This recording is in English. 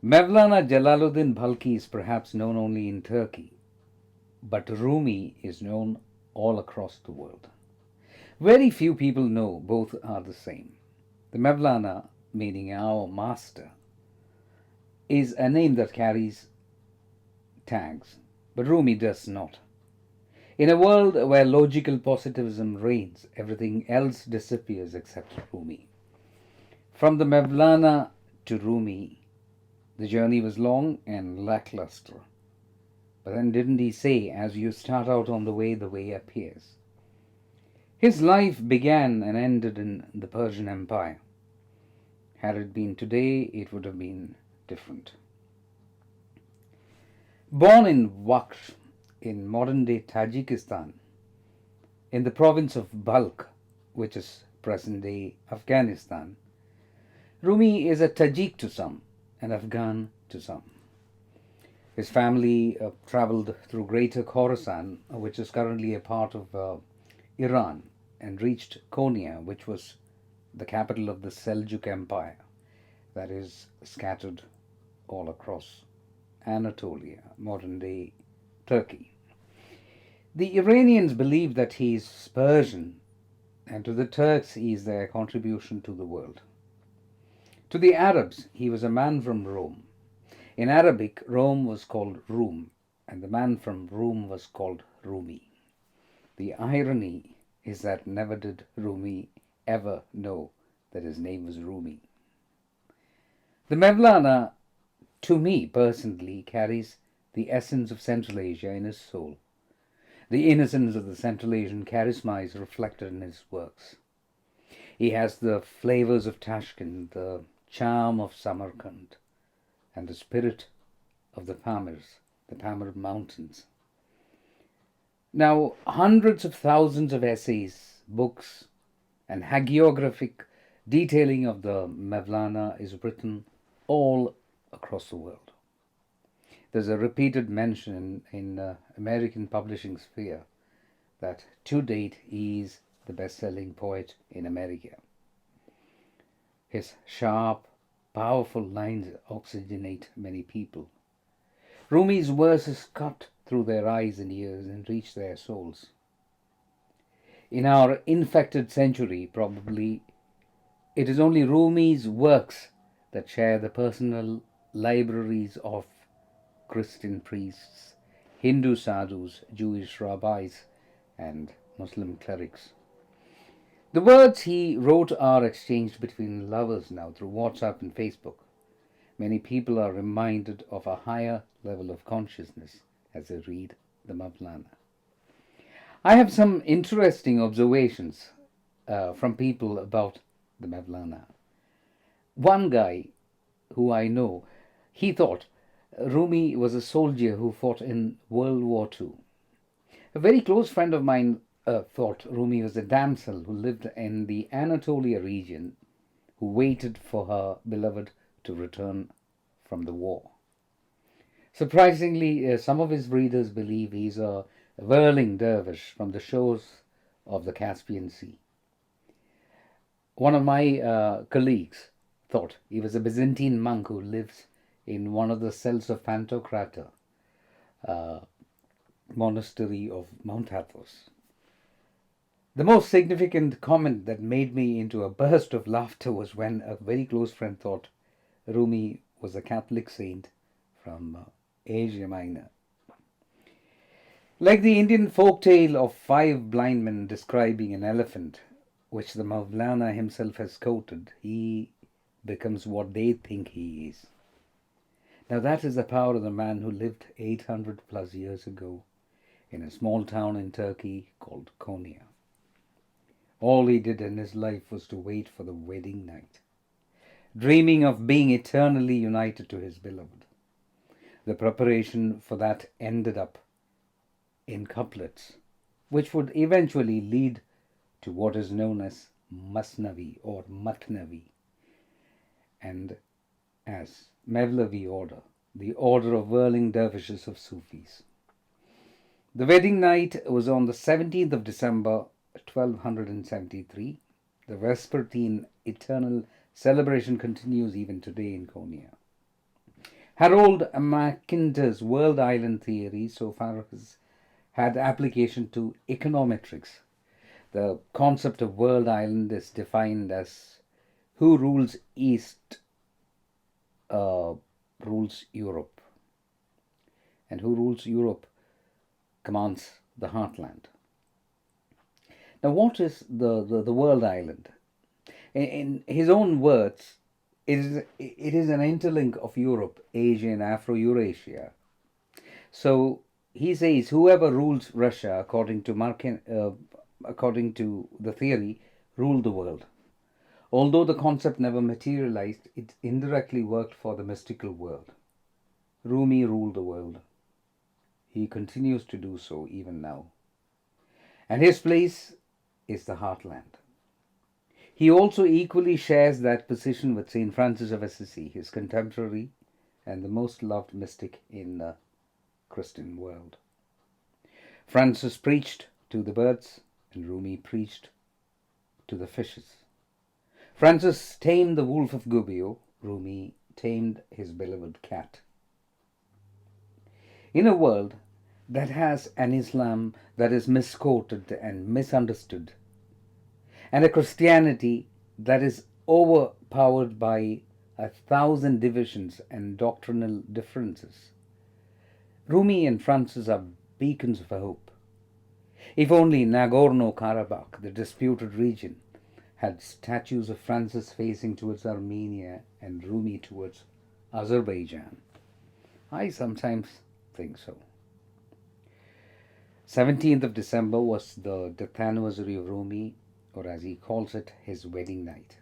Mevlana Jalaluddin Balkhi is perhaps known only in Turkey, but Rumi is known all across the world. Very few people know both are the same. The Mevlana, meaning our master, is a name that carries tags, but Rumi does not. In a world where logical positivism reigns, everything else disappears except Rumi. From the Mevlana to Rumi, the journey was long and lackluster. But then didn't he say, as you start out on the way appears? His life began and ended in the Persian Empire. Had it been today, it would have been different. Born in Vaksh, in modern-day Tajikistan, in the province of Balkh, which is present-day Afghanistan, Rumi is a Tajik to some and Afghan to some. His family traveled through Greater Khorasan, which is currently a part of Iran, and reached Konya, which was the capital of the Seljuk Empire, that is scattered all across Anatolia, modern day Turkey. The Iranians believe that he is Persian, and to the Turks he is their contribution to the world. To the Arabs, he was a man from Rome. In Arabic, Rome was called Rum, and the man from Rum was called Rumi. The irony is that never did Rumi ever know that his name was Rumi. The Mevlana, to me personally, carries the essence of Central Asia in his soul. The innocence of the Central Asian charisma is reflected in his works. He has the flavors of Tashkent, the charm of Samarkand, and the spirit of the Pamir Mountains. Now, hundreds of thousands of essays, books, and hagiographic detailing of the Mevlana is written all across the world. There's a repeated mention in American publishing sphere that to date he is the best-selling poet in America. His sharp, powerful lines oxygenate many people. Rumi's verses cut through their eyes and ears and reach their souls. In our infected century, probably, it is only Rumi's works that share the personal libraries of Christian priests, Hindu sadhus, Jewish rabbis, and Muslim clerics. The words he wrote are exchanged between lovers now through WhatsApp and Facebook. Many people are reminded of a higher level of consciousness as they read the Mevlana. I have some interesting observations from people about the Mevlana. One guy who I know, he thought Rumi was a soldier who fought in World War II. A very close friend of mine thought Rumi was a damsel who lived in the Anatolia region, who waited for her beloved to return from the war. Surprisingly, some of his readers believe he's a whirling dervish from the shores of the Caspian Sea. One of my colleagues thought he was a Byzantine monk who lives in one of the cells of Pantocrator, monastery of Mount Athos. The most significant comment that made me into a burst of laughter was when a very close friend thought Rumi was a Catholic saint from Asia Minor. Like the Indian folk tale of 5 blind men describing an elephant, which the Mevlana himself has quoted, he becomes what they think he is. Now that is the power of the man who lived 800 plus years ago in a small town in Turkey called Konya. All he did in his life was to wait for the wedding night, dreaming of being eternally united to his beloved. The preparation for that ended up in couplets, which would eventually lead to what is known as Masnavi or Matnavi, and as Mevlevi order, the order of whirling dervishes of Sufis. The wedding night was on the 17th of December 1273. The Vespertine eternal celebration continues even today in Konya. Harold Mackinter's world island theory so far has had application to econometrics. The concept of world island is defined as who rules East uh, rules Europe, and who rules Europe commands the heartland. Now, what is the world island? In his own words, it is an interlink of Europe, Asia, and Afro Eurasia. So he says whoever rules Russia, according to the theory, ruled the world. Although the concept never materialized, it indirectly worked for the mystical world. Rumi ruled the world. He continues to do so even now. And his place is the heartland. He also equally shares that position with St. Francis of Assisi, his contemporary and the most loved mystic in the Christian world. Francis preached to the birds, and Rumi preached to the fishes. Francis tamed the wolf of Gubbio, Rumi tamed his beloved cat. In a world that has an Islam that is misquoted and misunderstood, and a Christianity that is overpowered by 1,000 divisions and doctrinal differences, Rumi and Francis are beacons of hope. If only Nagorno Karabakh, the disputed region, had statues of Francis facing towards Armenia and Rumi towards Azerbaijan. I sometimes think so. 17th of December was the death anniversary of Rumi, or as he calls it, his wedding night.